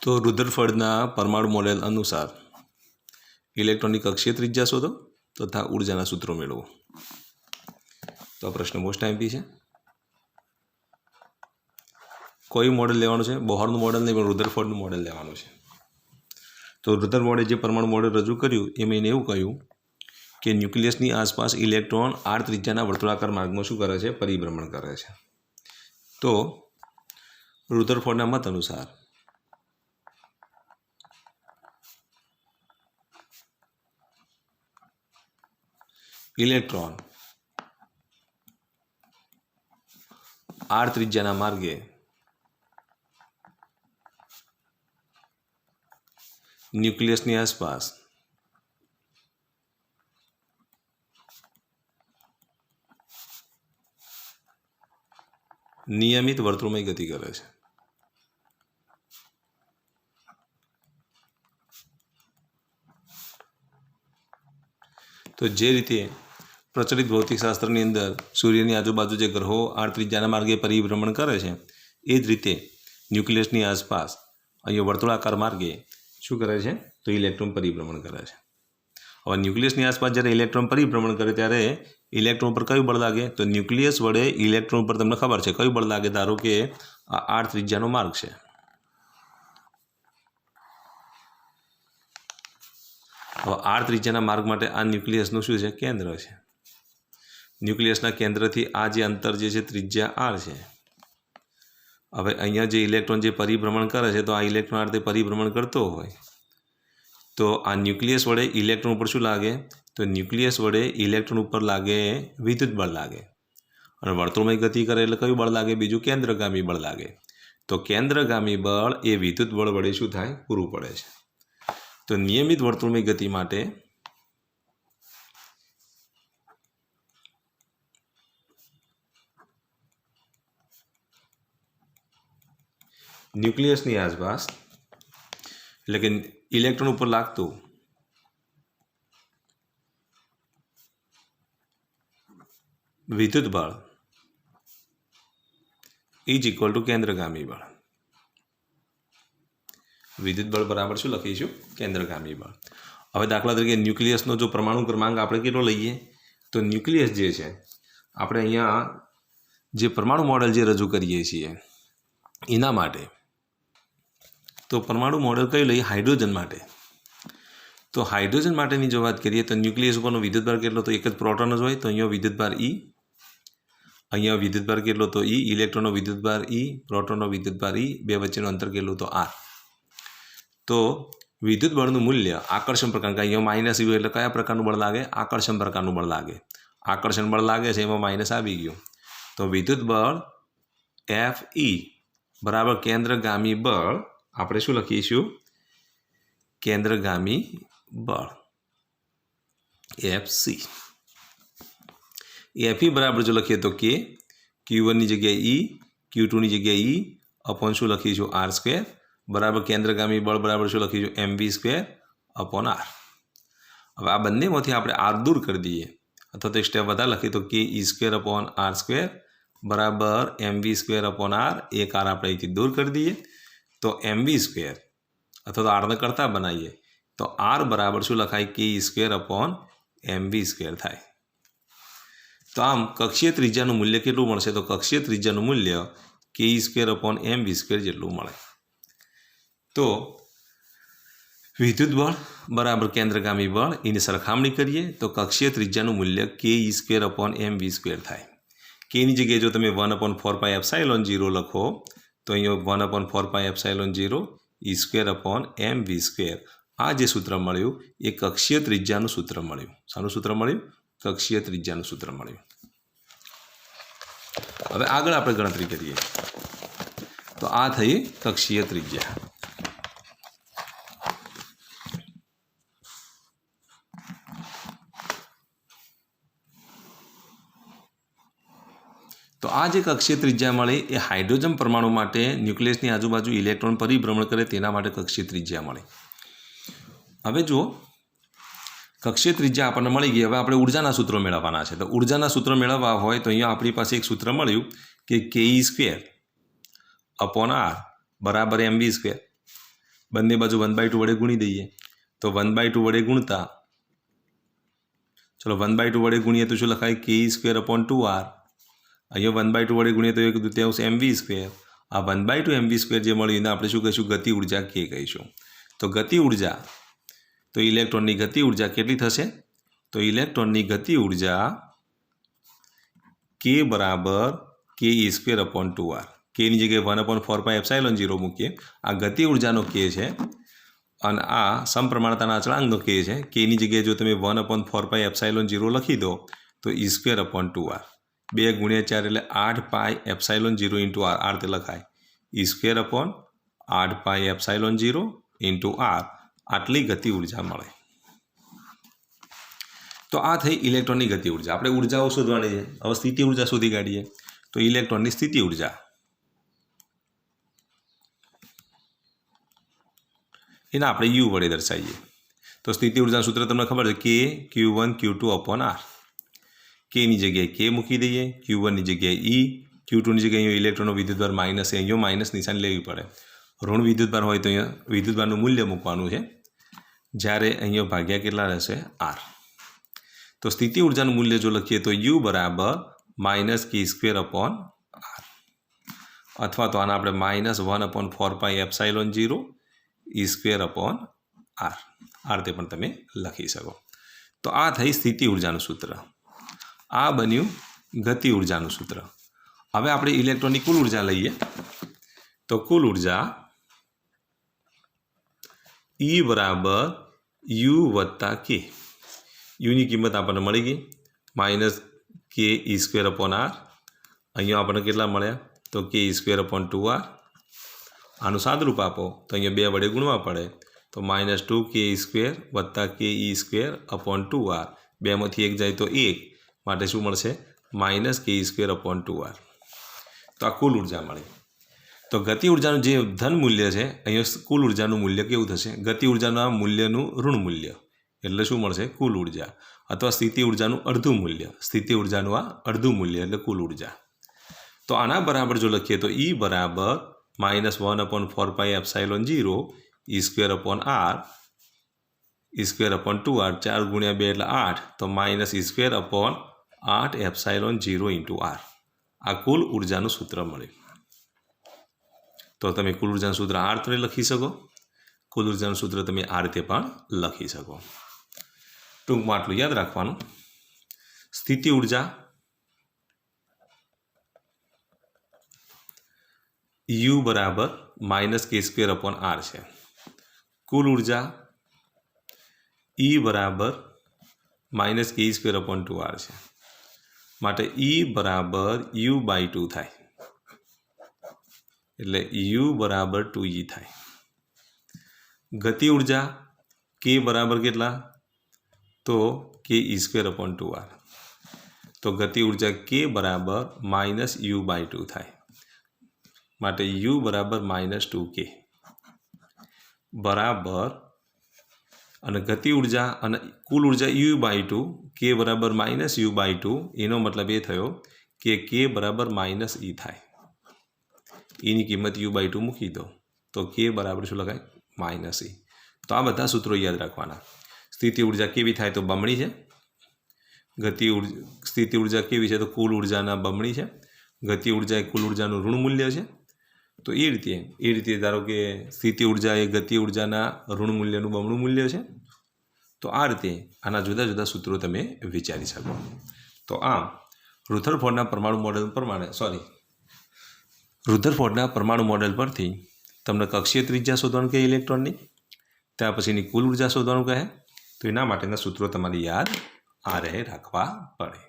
तो रुदरफोर्डના પરમાણુ મોડેલ અનુસાર ઇલેક્ટ્રોનની કક્ષીય ત્રિજ્યા શોધો તથા ઉર્જાના સૂત્રો મેળવો। તો આ પ્રશ્ન મોસ્ટ આઈએમપી છે। કોઈ મોડેલ લેવાનું છે, બોહરનું મોડેલ નહીં પણ રુદરફોર્ડનું મોડેલ લેવાનું છે। તો રુદરફોર્ડે જે પરમાણુ મોડેલ રજૂ કર્યું એમાં એને એવું કહ્યું કે ન્યુક્લિયસની આસપાસ ઇલેક્ટ્રોન આર ત્રિજ્યાના વર્તુળાકાર માર્ગમાં શું કરે છે? પરિભ્રમણ કરે છે। તો રુદરફોર્ડના મત અનુસાર इलेक्ट्रॉन आर त्रिज्याना मार्गे न्यूक्लियसनी आसपास नियमित वर्तुळमय गति करे छे। तो जे रीते प्रचलित भौतिकशास्त्रनी अंदर सूर्यनी आजूबाजू जे ग्रहो आर त्रिज्याना मार्गे परिभ्रमण करे छे ए ज रीते न्यूक्लियसनी आसपास अहींया वर्तुळाकार मार्गे शुं करे छे? तो इलेक्ट्रॉन परिभ्रमण करे छे। हवे न्यूक्लियसनी आसपास ज्यारे इलेक्ट्रॉन परिभ्रमण करे त्यारे इलेक्ट्रॉन पर कयुं बळ लागे? तो न्यूक्लियस वडे इलेक्ट्रॉन पर तमने खबर छे कयुं बळ लागे? धारो के आ आर त्रिज्यानो मार्ग छे। हवे आर त्रिज्याना मार्ग माटे आ न्यूक्लियसनुं शुं छे? केंद्र छे। न्यूक्लियसना केंद्रथी आ जे अंतर जे छे त्रिज्या आर छे। हवे अहींया जे इलेक्ट्रॉन जे परिभ्रमण करे छे तो आ इलेक्ट्रॉन आ रीते परिभ्रमण करतो होय तो आ न्यूक्लियस वडे इलेक्ट्रॉन पर शुं लागे? तो न्यूक्लियस वडे इलेक्ट्रॉन पर लागे विद्युत बळ लागे अने वर्तुळमय गति करे एटले कयुं बळ लागे? बीजुं केंद्रगामी बळ लागे। तो केंद्रगामी बळ ए विद्युत बळ वडे शुं थाय? पूरुं पड़े छे। तो नियमित वर्तुळमय गति माटे न्यूक्लियसनी आसपास એટલે કે ઇલેક્ટ્રોન ઉપર લાગતું વિદ્યુત બળ ઇઝ ઇક્વલ ટુ કેન્દ્રગામી બળ। વિદ્યુત બળ બરાબર શું લખીશું? કેન્દ્રગામી બળ। હવે દાખલા તરીકે ન્યુક્લિયસનો જો પરમાણુ ક્રમાંક આપણે કેટલો લઈએ? તો ન્યુક્લિયસ જે છે આપણે અહીંયા જે પરમાણુ મોડેલ જે રજૂ કરીએ છીએ એના માટે तो परमाणु मॉडल कई लई? हाइड्रोजन माटे। तो हाइड्रोजन माटेनी जो बात करिए तो न्यूक्लियस परनो विद्युतभार केटलो? तो एक ज प्रोटॉन ज होय तो अहींया विद्युतभार ई, अहींया विद्युतभार केटलो? तो ई। इलेक्ट्रॉननो विद्युतभार ई, प्रोटॉननो विद्युतभार ई, बे वच्चेनुं अंतर केटलुं? तो आर। तो विद्युत बळनुं मूल्य आकर्षण प्रकार के अहींया माइनस ई एटले कया प्रकारनुं बळ लागे? आकर्षण प्रकारनुं बळ लागे। आकर्षण बळ लागे छे एमां माइनस आवी गयुं तो विद्युत बळ एफ ई बराबर केंद्रगामी बळ આપણે શું લખીશું? કેન્દ્રગામી બળ એફસી। એફઈ બરાબર જો લખીએ તો કે Q1ની જગ્યાએ E, Q2ની જગ્યાએ E અપોન શું લખીશું? R² બરાબર કેન્દ્રગામી બળ બરાબર શું લખીશું? mv² upon R। હવે આ બંનેમાંથી આપણે R દૂર કરી દઈએ અથવા તો એક સ્ટેપ વધારે લખીએ તો ke² અપોન R² બરાબર mv² અપોન R। એક R આપણે અહીંથી દૂર કરી દઈએ तो mv² अथवा तो आर ने करता बनाइए तो आर बराबर शू लखाय? ke² अपॉन mv² थाय। तो आम कक्षीय त्रिज्यानुं मूल्य केटलुं मळशे? तो कक्षीय त्रिज्यानुं मूल्य ke² अपॉन mv² जेटलुं मळे। तो विद्युत बळ बराबर केंद्रगामी बळ एनी सरखामणी करीए तो कक्षीय त्रिज्यानुं मूल्य ke² अपॉन mv² थाय। के नी जग्याए जो तमे 1/4πε0 लखो तो अहीं 1/4πε0 e² अपॉन mv²। आ जे सूत्र मळ्युं ए कक्षीय त्रिज्यानुं सूत्र मळ्युं। शानुं सूत्र मळ्युं? कक्षीय त्रिज्यानुं सूत्र मळ्युं। हवे आगळ आपणे गणतरी करीए तो आ थई कक्षीय त्रिज्या। तो आ जे कक्षीय त्रिज्या मळी ए हाइड्रोजन परमाणु माटे न्यूक्लियसनी आजूबाजू इलेक्ट्रॉन परिभ्रमण करे तेना माटे कक्षीय त्रिज्या मळी। हवे जो कक्षीय त्रिज्या आपणे मळी गई हवे आपणे ऊर्जाना सूત્રો मेळववाना छे। तो ऊर्जाना सूत्र मेळववा होय तो अहींया आपणी पासे एक सूत्र मळ्युं के ke² अपॉन R बराबर mv²। બંને બાજુ 1/2 વડે ગુણી દઈએ તો 1/2 વડે ગુણતા ચલો 1/2 વડે ગુણીએ તો શું લખાય ke² / 2r અહીંયા 1/2 વડે ગુણીએ તો 1/2 mv²। આ 1/2 mv² જે મળ્યું એને આપણે શું કહીશું ગતિ ઉર્જા કે કહીશું। તો ગતિ ઉર્જા તો ઇલેક્ટ્રોનની ગતિ ઉર્જા કેટલી થશે તો ઇલેક્ટ્રોનની ગતિ ઉર્જા k બરાબર ke² / 2r કેની જગ્યાએ 1/4πε0 મૂકીએ આ ગતિ ઉર્જાનો કે છે અને આ સમપ્રમાણતાના અચળાંકનો કે છે કેની જગ્યાએ જો તમે 1/4πε0 લખી દો તો e² / 2r 2 × 4 એટલે 8πε0 × r આ રીતે લખાય e² / 8πε0 × r આટલી ગતિ ઉર્જા મળે। તો આ થઈ ઇલેક્ટ્રોનની ગતિ ઉર્જા। આપણે ઉર્જાઓ શોધવાની છે। હવે સ્થિતિ ઉર્જા શોધી કાઢીએ તો ઇલેક્ટ્રોનની સ્થિતિ ઉર્જા એને આપણે યુ વડે દર્શાવીએ તો સ્થિતિ ઉર્જાનું સૂત્ર તમને ખબર છે કે Q1 Q2 / r કેની જગ્યાએ કે મૂકી દઈએ Q1ની જગ્યાએ ઈ Q2ની જગ્યાએ અહીંયા ઇલેક્ટ્રોનનો વિદ્યુતભાર માઇનસ છે અહીંયા માઇનસ નિશાની લેવી પડે ઋણ વિદ્યુતભાર હોય તો અહીંયા વિદ્યુતભારનું મૂલ્ય મૂકવાનું છે જ્યારે અહીંયા ભાગ્યા કેટલા રહેશે r તો સ્થિતિ ઉર્જાનું મૂલ્ય જો લખીએ તો u બરાબર -k² / r અથવા તો આને આપણે -1/4πε0 e² / r આ રીતે પણ તમે લખી શકો। તો આ થઈ સ્થિતિ ઉર્જાનું સૂત્ર આ બન્યું ગતિ ઉર્જાનું સૂત્ર। હવે આપણે ઇલેક્ટ્રોનની કુલ ઉર્જા લઈએ તો કુલ ઉર્જા E બરાબર u + k યુની કિંમત આપણને મળી ગઈ -ke² / r અહીંયા આપણને કેટલા મળ્યા તો ke² / 2r આનું સાદરૂપ આપો તો અહીંયા 2 વડે ગુણવા પડે તો -2ke² + ke² / 2r 2માંથી 1 જાય તો 1 માટે શું મળશે -ke² / 2r તો આ કુલ ઉર્જા મળી। તો ગતિ ઉર્જાનું જે ધન મૂલ્ય છે અહીંયા કુલ ઉર્જાનું મૂલ્ય કેવું થશે ગતિ ઉર્જાના મૂલ્યનું ઋણ મૂલ્ય એટલે શું મળશે કુલ ઉર્જા અથવા સ્થિતિ ઉર્જાનું અડધું મૂલ્ય સ્થિતિ ઉર્જાનું આ અડધું મૂલ્ય એટલે કુલ ઉર્જા। તો આના બરાબર જો લખીએ તો E બરાબર -1/4πε0 e² / r e² / 2r 4 × 2 એટલે 8 તો -e² / 8ε0 × r આ કુલ ઉર્જાનું સૂત્ર મળ્યું। તો તમે કુલ ઉર્જાનું સૂત્ર આ રીતે લખી શકો કુલ ઉર્જાનું સૂત્ર તમે આ રીતે પણ લખી શકો। ટૂંકમાં આટલું યાદ રાખવાનું સ્થિતિ ઉર્જા u બરાબર -k² / r છે કુલ ઉર્જા E બરાબર -ke² / 2r છે માટે E બરાબર u/2 થાય એટલે u બરાબર 2e થાય। ગતિ ઉર્જા k બરાબર કેટલા તો ke² / 2r તો ગતિ ઉર્જા k બરાબર -u/2 થાય માટે u બરાબર -2k બરાબર અને ગતિ ઉર્જા અને કુલ ઉર્જા u/2 k બરાબર -u/2 એનો મતલબ એ થયો કે k બરાબર -e થાય એની કિંમત u/2 મૂકી દો તો k બરાબર શું લખાય -e। તો આ બધા સૂત્રો યાદ રાખવાના। સ્થિતિ ઉર્જા કેવી થાય તો બમણી છે સ્થિતિ ઉર્જા કેવી છે તો કુલ ઉર્જાના બમણી છે ગતિ ઉર્જા એ કુલ ઉર્જાનું ઋણ મૂલ્ય છે તો એ રીતે ધારો કે સ્થિતિ ઉર્જા એ ગતિ ઉર્જાના ઋણ મૂલ્યનું બમણું મૂલ્ય છે તો આ રીતે આના જુદા જુદા સૂત્રો તમે વિચારી શકો। તો આમ રુધરફોર્ડના પરમાણુ મોડેલ પ્રમાણે રુધરફોર્ડના પરમાણુ મોડેલ પરથી તમને કક્ષીય ત્રિજ્યા શોધવાનું કહે ઇલેક્ટ્રોનની ત્યાર પછીની કુલ ઉર્જા શોધવાનું કહે તો એના માટેના સૂત્રો તમારે યાદ આ રહે રાખવા પડે।